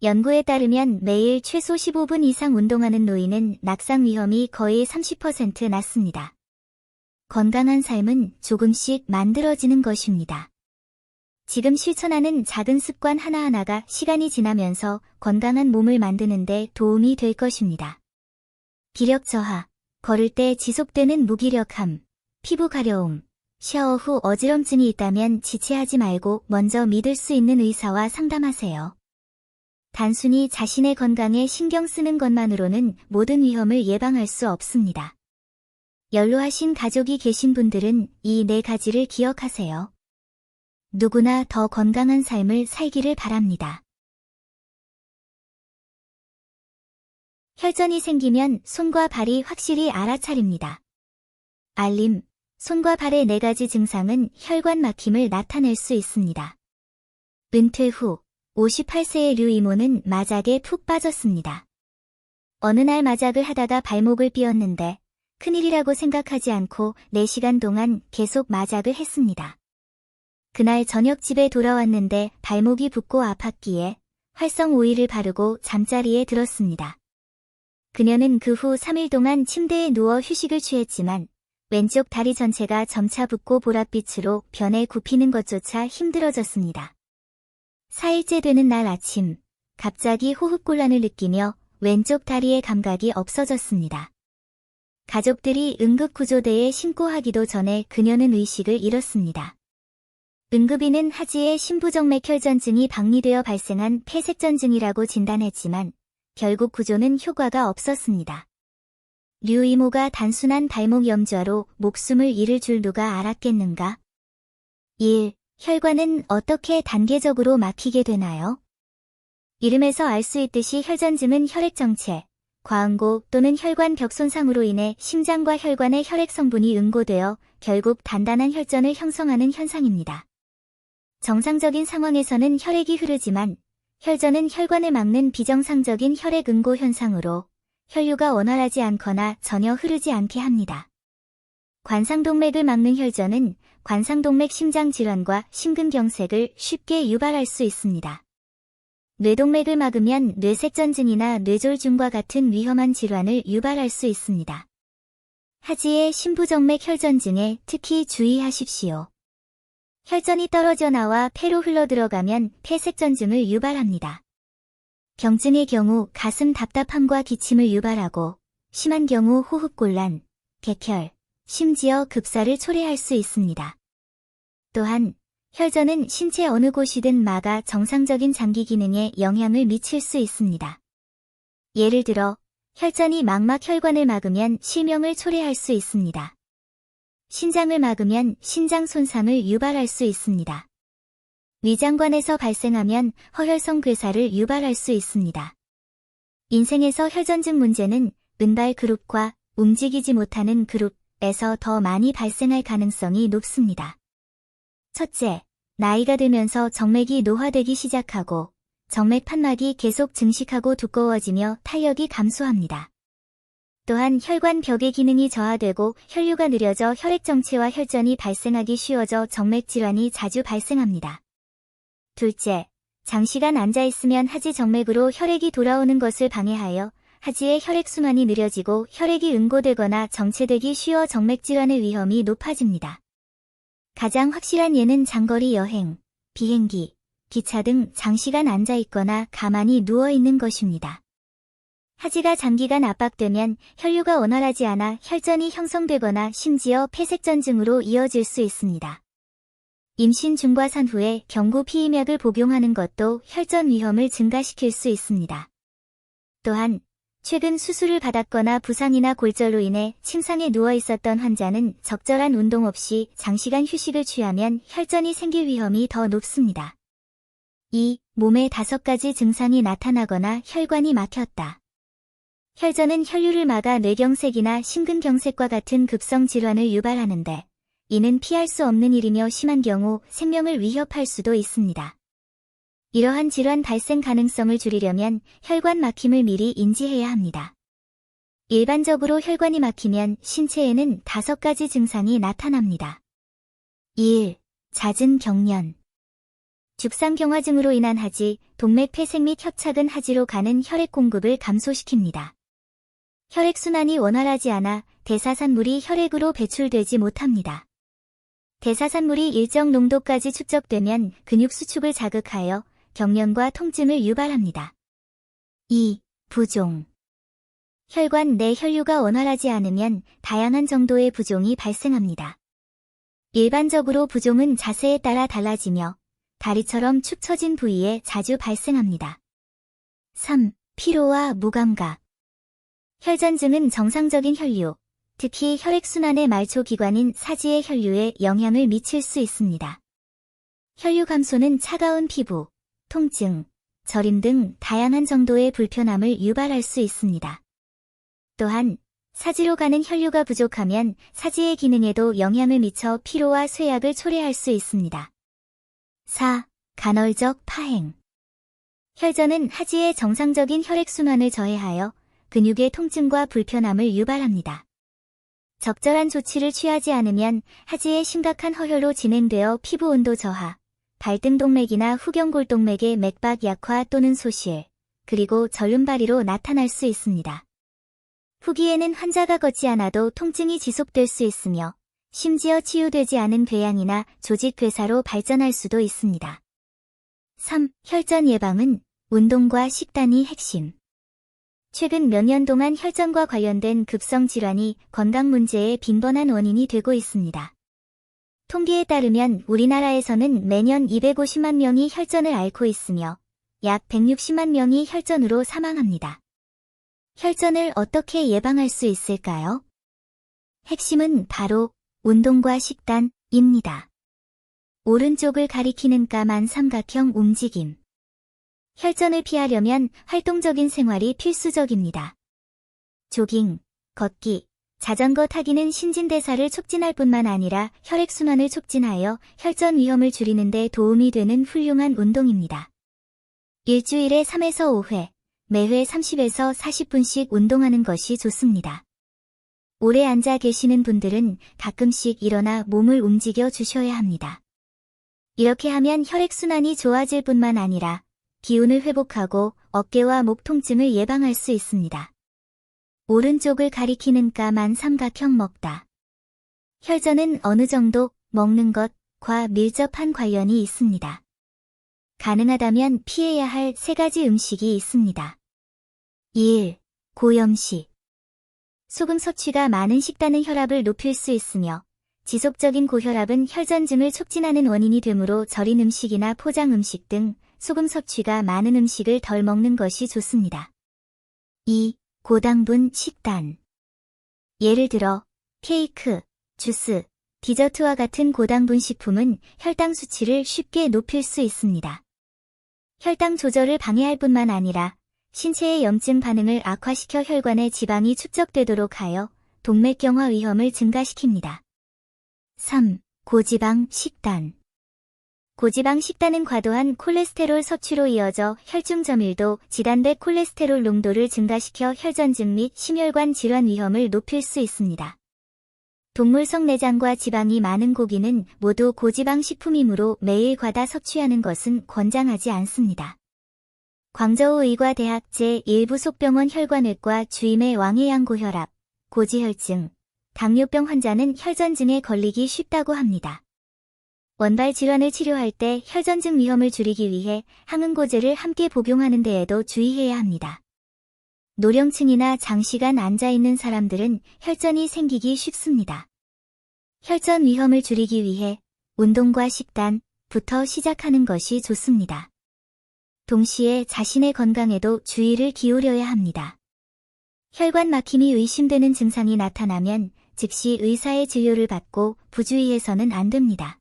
연구에 따르면 매일 최소 15분 이상 운동하는 노인은 낙상 위험이 거의 30% 낮습니다. 건강한 삶은 조금씩 만들어지는 것입니다. 지금 실천하는 작은 습관 하나하나가 시간이 지나면서 건강한 몸을 만드는 데 도움이 될 것입니다. 기력 저하, 걸을 때 지속되는 무기력함, 피부 가려움, 샤워 후 어지럼증이 있다면 지체하지 말고 먼저 믿을 수 있는 의사와 상담하세요. 단순히 자신의 건강에 신경 쓰는 것만으로는 모든 위험을 예방할 수 없습니다. 연로하신 가족이 계신 분들은 이 4가지를 기억하세요. 누구나 더 건강한 삶을 살기를 바랍니다. 혈전이 생기면 손과 발이 확실히 알아차립니다. 알림, 손과 발의 4가지 증상은 혈관 막힘을 나타낼 수 있습니다. 은퇴 후 58세의 류 이모는 마작에 푹 빠졌습니다. 어느 날 마작을 하다가 발목을 삐었는데 큰일이라고 생각하지 않고 4시간 동안 계속 마작을 했습니다. 그날 저녁 집에 돌아왔는데 발목이 붓고 아팠기에 활성 오일을 바르고 잠자리에 들었습니다. 그녀는 그 후 3일 동안 침대에 누워 휴식을 취했지만 왼쪽 다리 전체가 점차 붓고 보랏빛으로 변해 굽히는 것조차 힘들어졌습니다. 4일째 되는 날 아침, 갑자기 호흡곤란을 느끼며 왼쪽 다리의 감각이 없어졌습니다. 가족들이 응급구조대에 신고하기도 전에 그녀는 의식을 잃었습니다. 응급인은 하지의 심부정맥 혈전증이 박리되어 발생한 폐색전증이라고 진단했지만 결국 구조는 효과가 없었습니다. 류 이모가 단순한 발목 염좌로 목숨을 잃을 줄 누가 알았겠는가? 1. 혈관은 어떻게 단계적으로 막히게 되나요? 이름에서 알 수 있듯이 혈전증은 혈액정체, 과응고 또는 혈관 벽 손상으로 인해 심장과 혈관의 혈액 성분이 응고되어 결국 단단한 혈전을 형성하는 현상입니다. 정상적인 상황에서는 혈액이 흐르지만 혈전은 혈관을 막는 비정상적인 혈액 응고 현상으로 혈류가 원활하지 않거나 전혀 흐르지 않게 합니다. 관상동맥을 막는 혈전은 관상동맥 심장질환과 심근경색을 쉽게 유발할 수 있습니다. 뇌동맥을 막으면 뇌색전증이나 뇌졸중과 같은 위험한 질환을 유발할 수 있습니다. 하지의 심부정맥 혈전증에 특히 주의하십시오. 혈전이 떨어져 나와 폐로 흘러들어가면 폐색전증을 유발합니다. 경증의 경우 가슴 답답함과 기침을 유발하고 심한 경우 호흡곤란, 객혈, 심지어 급사를 초래할 수 있습니다. 또한 혈전은 신체 어느 곳이든 막아 정상적인 장기 기능에 영향을 미칠 수 있습니다. 예를 들어 혈전이 망막 혈관을 막으면 실명을 초래할 수 있습니다. 신장을 막으면 신장 손상을 유발할 수 있습니다. 위장관에서 발생하면 허혈성 괴사를 유발할 수 있습니다. 인생에서 혈전증 문제는 은발 그룹과 움직이지 못하는 그룹에서 더 많이 발생할 가능성이 높습니다. 첫째, 나이가 들면서 정맥이 노화되기 시작하고 정맥 판막이 계속 증식하고 두꺼워지며 탄력이 감소합니다. 또한 혈관 벽의 기능이 저하되고 혈류가 느려져 혈액정체와 혈전이 발생하기 쉬워져 정맥질환이 자주 발생합니다. 둘째, 장시간 앉아있으면 하지 정맥으로 혈액이 돌아오는 것을 방해하여 하지의 혈액순환이 느려지고 혈액이 응고되거나 정체되기 쉬워 정맥질환의 위험이 높아집니다. 가장 확실한 예는 장거리 여행, 비행기, 기차 등 장시간 앉아있거나 가만히 누워있는 것입니다. 하지가 장기간 압박되면 혈류가 원활하지 않아 혈전이 형성되거나 심지어 폐색전증으로 이어질 수 있습니다. 임신 중과 산 후에 경구 피임약을 복용하는 것도 혈전 위험을 증가시킬 수 있습니다. 또한 최근 수술을 받았거나 부상이나 골절로 인해 침상에 누워 있었던 환자는 적절한 운동 없이 장시간 휴식을 취하면 혈전이 생길 위험이 더 높습니다. 2. 몸에 5가지 증상이 나타나거나 혈관이 막혔다. 혈전은 혈류를 막아 뇌경색이나 심근경색과 같은 급성 질환을 유발하는데 이는 피할 수 없는 일이며 심한 경우 생명을 위협할 수도 있습니다. 이러한 질환 발생 가능성을 줄이려면 혈관 막힘을 미리 인지해야 합니다. 일반적으로 혈관이 막히면 신체에는 5가지 증상이 나타납니다. 1. 잦은 경련. 죽상경화증으로 인한 하지, 동맥 폐색 및 협착은 하지로 가는 혈액 공급을 감소시킵니다. 혈액순환이 원활하지 않아 대사산물이 혈액으로 배출되지 못합니다. 대사산물이 일정 농도까지 축적되면 근육 수축을 자극하여 경련과 통증을 유발합니다. 2. 부종. 혈관 내 혈류가 원활하지 않으면 다양한 정도의 부종이 발생합니다. 일반적으로 부종은 자세에 따라 달라지며 다리처럼 축 처진 부위에 자주 발생합니다. 3. 피로와 무감각. 혈전증은 정상적인 혈류, 특히 혈액순환의 말초 기관인 사지의 혈류에 영향을 미칠 수 있습니다. 혈류 감소는 차가운 피부, 통증, 저림 등 다양한 정도의 불편함을 유발할 수 있습니다. 또한 사지로 가는 혈류가 부족하면 사지의 기능에도 영향을 미쳐 피로와 쇠약을 초래할 수 있습니다. 4. 간헐적 파행. 혈전은 하지의 정상적인 혈액순환을 저해하여 근육의 통증과 불편함을 유발합니다. 적절한 조치를 취하지 않으면 하지에 심각한 허혈로 진행되어 피부 온도 저하, 발등동맥이나 후경골동맥의 맥박 약화 또는 소실, 그리고 절름발이로 나타날 수 있습니다. 후기에는 환자가 걷지 않아도 통증이 지속될 수 있으며 심지어 치유되지 않은 궤양이나 조직 괴사로 발전할 수도 있습니다. 3. 혈전 예방은 운동과 식단이 핵심. 최근 몇 년 동안 혈전과 관련된 급성 질환이 건강 문제의 빈번한 원인이 되고 있습니다. 통계에 따르면 우리나라에서는 매년 250만 명이 혈전을 앓고 있으며 약 160만 명이 혈전으로 사망합니다. 혈전을 어떻게 예방할 수 있을까요? 핵심은 바로 운동과 식단입니다. 오른쪽을 가리키는 까만 삼각형 움직임. 혈전을 피하려면 활동적인 생활이 필수적입니다. 조깅, 걷기, 자전거 타기는 신진대사를 촉진할 뿐만 아니라 혈액순환을 촉진하여 혈전 위험을 줄이는 데 도움이 되는 훌륭한 운동입니다. 일주일에 3에서 5회, 매회 30에서 40분씩 운동하는 것이 좋습니다. 오래 앉아 계시는 분들은 가끔씩 일어나 몸을 움직여 주셔야 합니다. 이렇게 하면 혈액순환이 좋아질 뿐만 아니라 기운을 회복하고 어깨와 목 통증을 예방할 수 있습니다. 오른쪽을 가리키는 까만 삼각형 먹다. 혈전은 어느 정도 먹는 것과 밀접한 관련이 있습니다. 가능하다면 피해야 할 3가지 음식이 있습니다. 1. 고염식. 소금 섭취가 많은 식단은 혈압을 높일 수 있으며 지속적인 고혈압은 혈전증을 촉진하는 원인이 되므로 절인 음식이나 포장 음식 등 소금 섭취가 많은 음식을 덜 먹는 것이 좋습니다. 2. 고당분 식단. 예를 들어 케이크, 주스, 디저트와 같은 고당분 식품은 혈당 수치를 쉽게 높일 수 있습니다. 혈당 조절을 방해할 뿐만 아니라 신체의 염증 반응을 악화시켜 혈관에 지방이 축적되도록 하여 동맥경화 위험을 증가시킵니다. 3. 고지방 식단. 고지방 식단은 과도한 콜레스테롤 섭취로 이어져 혈중 점유도, 지단백 콜레스테롤 농도를 증가시켜 혈전증 및 심혈관 질환 위험을 높일 수 있습니다. 동물성 내장과 지방이 많은 고기는 모두 고지방 식품이므로 매일 과다 섭취하는 것은 권장하지 않습니다. 광저우 의과대학 제1부속병원 혈관외과 주임의 왕혜양 고혈압, 고지혈증, 당뇨병 환자는 혈전증에 걸리기 쉽다고 합니다. 원발 질환을 치료할 때 혈전증 위험을 줄이기 위해 항응고제를 함께 복용하는 데에도 주의해야 합니다. 노령층이나 장시간 앉아있는 사람들은 혈전이 생기기 쉽습니다. 혈전 위험을 줄이기 위해 운동과 식단부터 시작하는 것이 좋습니다. 동시에 자신의 건강에도 주의를 기울여야 합니다. 혈관 막힘이 의심되는 증상이 나타나면 즉시 의사의 진료를 받고 부주의해서는 안 됩니다.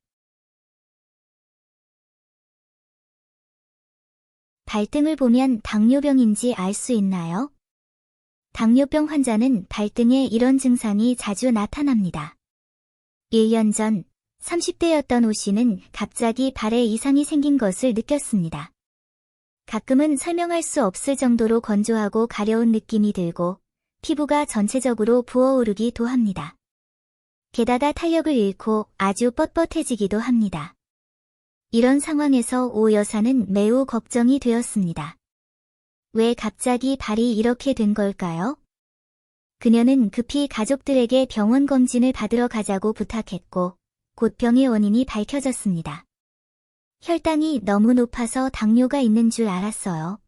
발등을 보면 당뇨병인지 알 수 있나요? 당뇨병 환자는 발등에 이런 증상이 자주 나타납니다. 1년 전 30대였던 오 씨는 갑자기 발에 이상이 생긴 것을 느꼈습니다. 가끔은 설명할 수 없을 정도로 건조하고 가려운 느낌이 들고 피부가 전체적으로 부어오르기도 합니다. 게다가 탄력을 잃고 아주 뻣뻣해지기도 합니다. 이런 상황에서 오 여사는 매우 걱정이 되었습니다. 왜 갑자기 발이 이렇게 된 걸까요? 그녀는 급히 가족들에게 병원 검진을 받으러 가자고 부탁했고 곧 병의 원인이 밝혀졌습니다. 혈당이 너무 높아서 당뇨가 있는 줄 알았어요.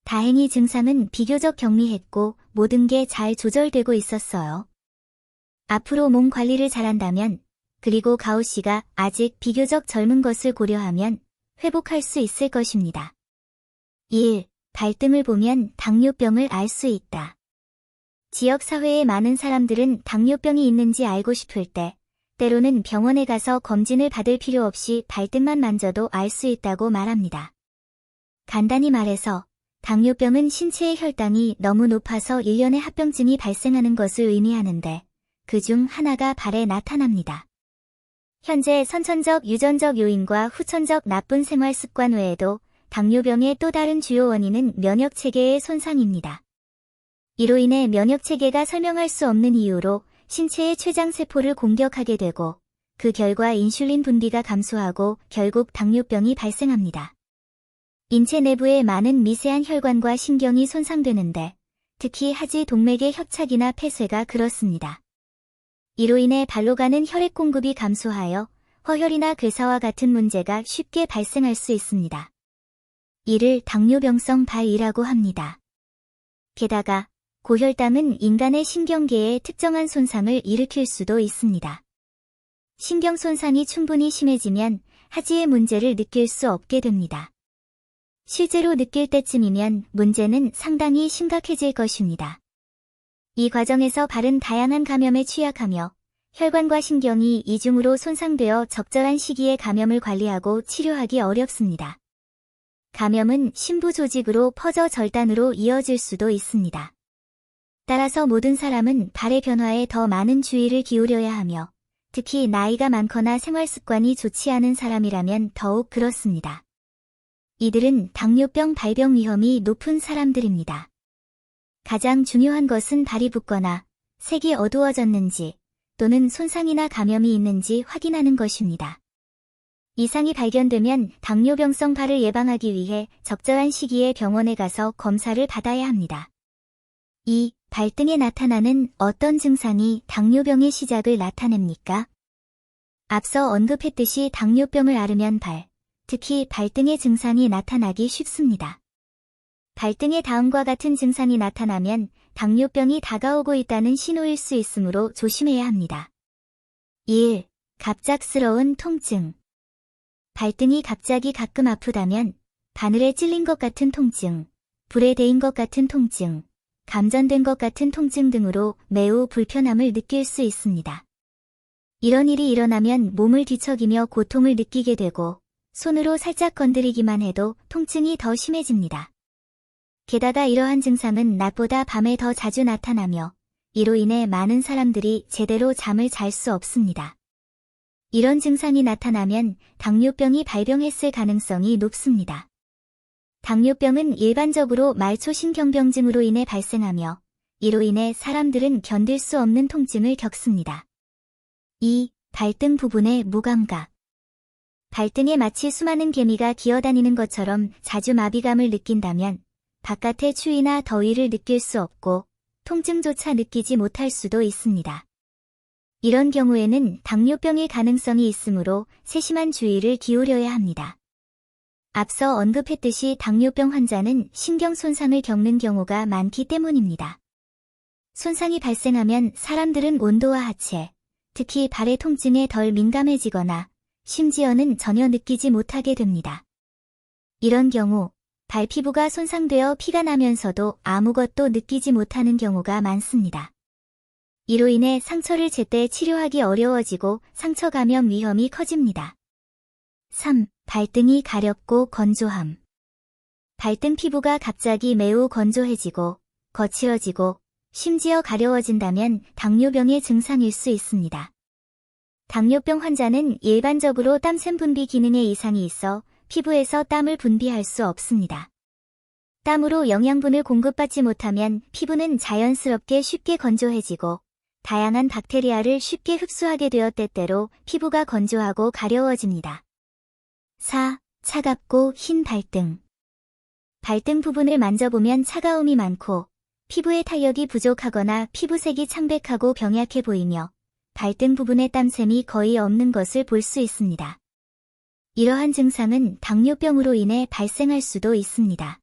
다행히 증상은 비교적 경미했고 모든 게 잘 조절되고 있었어요. 앞으로 몸 관리를 잘한다면, 그리고 가오 씨가 아직 비교적 젊은 것을 고려하면 회복할 수 있을 것입니다. 1. 발등을 보면 당뇨병을 알 수 있다. 지역사회의 많은 사람들은 당뇨병이 있는지 알고 싶을 때, 때로는 병원에 가서 검진을 받을 필요 없이 발등만 만져도 알 수 있다고 말합니다. 간단히 말해서 당뇨병은 신체의 혈당이 너무 높아서 일련의 합병증이 발생하는 것을 의미하는데 그중 하나가 발에 나타납니다. 현재 선천적 유전적 요인과 후천적 나쁜 생활 습관 외에도 당뇨병의 또 다른 주요 원인은 면역체계의 손상입니다. 이로 인해 면역체계가 설명할 수 없는 이유로 신체의 췌장세포를 공격하게 되고 그 결과 인슐린 분비가 감소하고 결국 당뇨병이 발생합니다. 인체 내부의 많은 미세한 혈관과 신경이 손상되는데 특히 하지 동맥의 협착이나 폐쇄가 그렇습니다. 이로 인해 발로 가는 혈액 공급이 감소하여 허혈이나 괴사와 같은 문제가 쉽게 발생할 수 있습니다. 이를 당뇨병성 발이라고 합니다. 게다가 고혈당은 인간의 신경계에 특정한 손상을 일으킬 수도 있습니다. 신경 손상이 충분히 심해지면 하지의 문제를 느낄 수 없게 됩니다. 실제로 느낄 때쯤이면 문제는 상당히 심각해질 것입니다. 이 과정에서 발은 다양한 감염에 취약하며 혈관과 신경이 이중으로 손상되어 적절한 시기에 감염을 관리하고 치료하기 어렵습니다. 감염은 심부 조직으로 퍼져 절단으로 이어질 수도 있습니다. 따라서 모든 사람은 발의 변화에 더 많은 주의를 기울여야 하며 특히 나이가 많거나 생활 습관이 좋지 않은 사람이라면 더욱 그렇습니다. 이들은 당뇨병 발병 위험이 높은 사람들입니다. 가장 중요한 것은 발이 붓거나 색이 어두워졌는지 또는 손상이나 감염이 있는지 확인하는 것입니다. 이상이 발견되면 당뇨병성 발을 예방하기 위해 적절한 시기에 병원에 가서 검사를 받아야 합니다. 2. 발등에 나타나는 어떤 증상이 당뇨병의 시작을 나타냅니까? 앞서 언급했듯이 당뇨병을 앓으면 발, 특히 발등의 증상이 나타나기 쉽습니다. 발등에 다음과 같은 증상이 나타나면 당뇨병이 다가오고 있다는 신호일 수 있으므로 조심해야 합니다. 1. 갑작스러운 통증. 발등이 갑자기 가끔 아프다면 바늘에 찔린 것 같은 통증, 불에 데인 것 같은 통증, 감전된 것 같은 통증 등으로 매우 불편함을 느낄 수 있습니다. 이런 일이 일어나면 몸을 뒤척이며 고통을 느끼게 되고 손으로 살짝 건드리기만 해도 통증이 더 심해집니다. 게다가 이러한 증상은 낮보다 밤에 더 자주 나타나며 이로 인해 많은 사람들이 제대로 잠을 잘 수 없습니다. 이런 증상이 나타나면 당뇨병이 발병했을 가능성이 높습니다. 당뇨병은 일반적으로 말초신경병증으로 인해 발생하며 이로 인해 사람들은 견딜 수 없는 통증을 겪습니다. 2. 발등 부분의 무감각. 발등에 마치 수많은 개미가 기어다니는 것처럼 자주 마비감을 느낀다면 바깥의 추위나 더위를 느낄 수 없고 통증조차 느끼지 못할 수도 있습니다. 이런 경우에는 당뇨병일 가능성이 있으므로 세심한 주의를 기울여야 합니다. 앞서 언급했듯이 당뇨병 환자는 신경 손상을 겪는 경우가 많기 때문입니다. 손상이 발생하면 사람들은 온도와 하체, 특히 발의 통증에 덜 민감해지거나 심지어는 전혀 느끼지 못하게 됩니다. 이런 경우 발 피부가 손상되어 피가 나면서도 아무것도 느끼지 못하는 경우가 많습니다. 이로 인해 상처를 제때 치료하기 어려워지고 상처 감염 위험이 커집니다. 3. 발등이 가렵고 건조함. 발등 피부가 갑자기 매우 건조해지고 거칠어지고 심지어 가려워진다면 당뇨병의 증상일 수 있습니다. 당뇨병 환자는 일반적으로 땀샘 분비 기능에 이상이 있어 피부에서 땀을 분비할 수 없습니다. 땀으로 영양분을 공급받지 못하면 피부는 자연스럽게 쉽게 건조해지고 다양한 박테리아를 쉽게 흡수하게 되어 때때로 피부가 건조하고 가려워집니다. 4. 차갑고 흰 발등. 발등 부분을 만져보면 차가움이 많고 피부의 탄력이 부족하거나 피부색이 창백하고 병약해 보이며 발등 부분의 땀샘이 거의 없는 것을 볼 수 있습니다. 이러한 증상은 당뇨병으로 인해 발생할 수도 있습니다.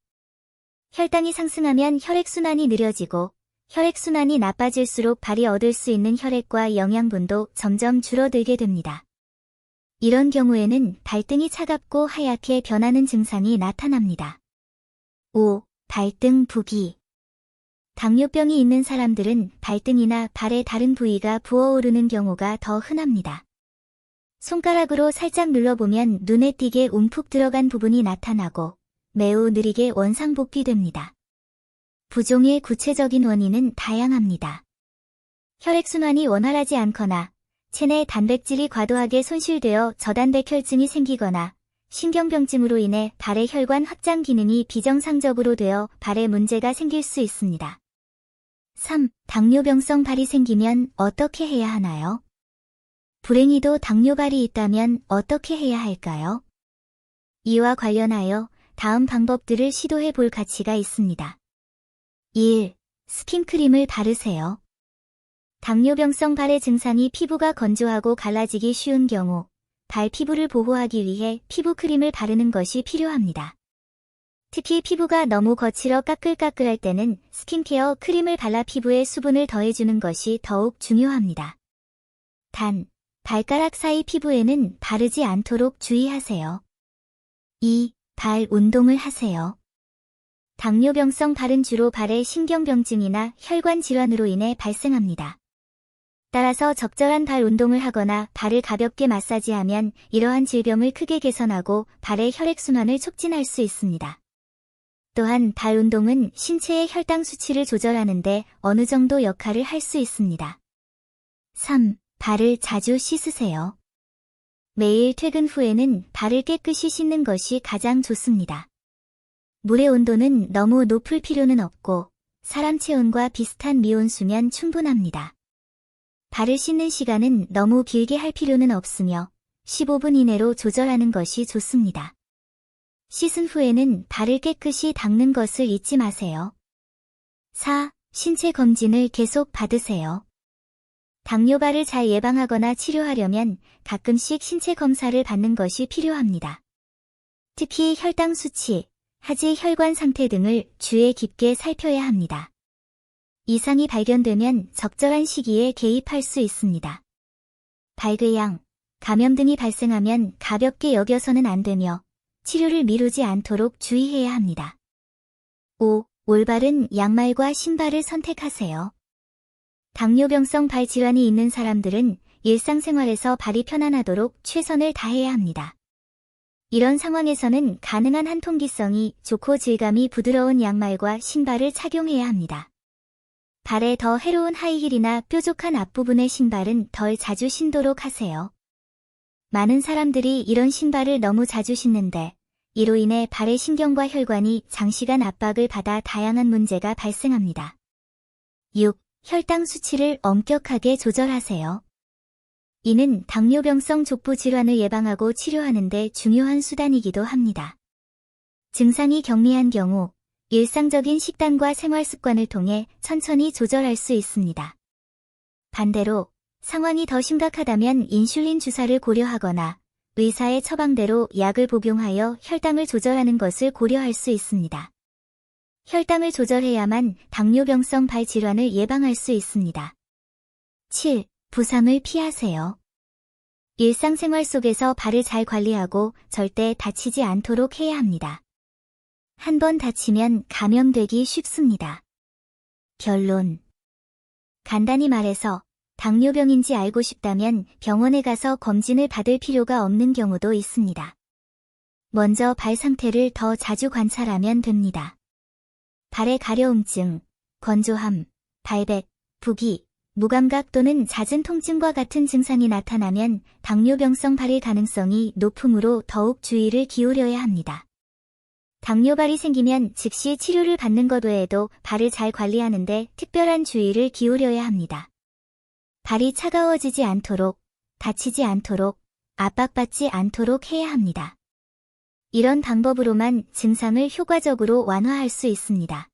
혈당이 상승하면 혈액순환이 느려지고 혈액순환이 나빠질수록 발이 얻을 수 있는 혈액과 영양분도 점점 줄어들게 됩니다. 이런 경우에는 발등이 차갑고 하얗게 변하는 증상이 나타납니다. 5. 발등 부기. 당뇨병이 있는 사람들은 발등이나 발의 다른 부위가 부어오르는 경우가 더 흔합니다. 손가락으로 살짝 눌러보면 눈에 띄게 움푹 들어간 부분이 나타나고 매우 느리게 원상복귀됩니다. 부종의 구체적인 원인은 다양합니다. 혈액순환이 원활하지 않거나 체내 단백질이 과도하게 손실되어 저단백혈증이 생기거나 신경병증으로 인해 발의 혈관 확장 기능이 비정상적으로 되어 발에 문제가 생길 수 있습니다. 3. 당뇨병성 발이 생기면 어떻게 해야 하나요? 불행히도 당뇨발이 있다면 어떻게 해야 할까요? 이와 관련하여 다음 방법들을 시도해 볼 가치가 있습니다. 1. 스킨크림을 바르세요. 당뇨병성 발의 증상이 피부가 건조하고 갈라지기 쉬운 경우 발 피부를 보호하기 위해 피부 크림을 바르는 것이 필요합니다. 특히 피부가 너무 거칠어 까끌까끌할 때는 스킨케어 크림을 발라 피부에 수분을 더해주는 것이 더욱 중요합니다. 단, 발가락 사이 피부에는 바르지 않도록 주의하세요. 2. 발 운동을 하세요. 당뇨병성 발은 주로 발의 신경병증이나 혈관 질환으로 인해 발생합니다. 따라서 적절한 발 운동을 하거나 발을 가볍게 마사지하면 이러한 질병을 크게 개선하고 발의 혈액순환을 촉진할 수 있습니다. 또한 발 운동은 신체의 혈당 수치를 조절하는 데 어느 정도 역할을 할 수 있습니다. 3. 발을 자주 씻으세요. 매일 퇴근 후에는 발을 깨끗이 씻는 것이 가장 좋습니다. 물의 온도는 너무 높을 필요는 없고 사람 체온과 비슷한 미온수면 충분합니다. 발을 씻는 시간은 너무 길게 할 필요는 없으며 15분 이내로 조절하는 것이 좋습니다. 씻은 후에는 발을 깨끗이 닦는 것을 잊지 마세요. 4. 신체 검진을 계속 받으세요. 당뇨발을 잘 예방하거나 치료하려면 가끔씩 신체 검사를 받는 것이 필요합니다. 특히 혈당 수치, 하지 혈관 상태 등을 주의 깊게 살펴야 합니다. 이상이 발견되면 적절한 시기에 개입할 수 있습니다. 발궤양, 감염 등이 발생하면 가볍게 여겨서는 안 되며 치료를 미루지 않도록 주의해야 합니다. 5. 올바른 양말과 신발을 선택하세요. 당뇨병성 발 질환이 있는 사람들은 일상생활에서 발이 편안하도록 최선을 다해야 합니다. 이런 상황에서는 가능한 한 통기성이 좋고 질감이 부드러운 양말과 신발을 착용해야 합니다. 발에 더 해로운 하이힐이나 뾰족한 앞부분의 신발은 덜 자주 신도록 하세요. 많은 사람들이 이런 신발을 너무 자주 신는데 이로 인해 발의 신경과 혈관이 장시간 압박을 받아 다양한 문제가 발생합니다. 6. 혈당 수치를 엄격하게 조절하세요. 이는 당뇨병성 족부 질환을 예방하고 치료하는 데 중요한 수단이기도 합니다. 증상이 경미한 경우 일상적인 식단과 생활 습관을 통해 천천히 조절할 수 있습니다. 반대로 상황이 더 심각하다면 인슐린 주사를 고려하거나 의사의 처방대로 약을 복용하여 혈당을 조절하는 것을 고려할 수 있습니다. 혈당을 조절해야만 당뇨병성 발 질환을 예방할 수 있습니다. 7. 부상을 피하세요. 일상생활 속에서 발을 잘 관리하고 절대 다치지 않도록 해야 합니다. 한 번 다치면 감염되기 쉽습니다. 결론. 간단히 말해서 당뇨병인지 알고 싶다면 병원에 가서 검진을 받을 필요가 없는 경우도 있습니다. 먼저 발 상태를 더 자주 관찰하면 됩니다. 발의 가려움증, 건조함, 발백, 부기, 무감각 또는 잦은 통증과 같은 증상이 나타나면 당뇨병성 발일 가능성이 높으므로 더욱 주의를 기울여야 합니다. 당뇨발이 생기면 즉시 치료를 받는 것 외에도 발을 잘 관리하는 데 특별한 주의를 기울여야 합니다. 발이 차가워지지 않도록, 다치지 않도록, 압박받지 않도록 해야 합니다. 이런 방법으로만 증상을 효과적으로 완화할 수 있습니다.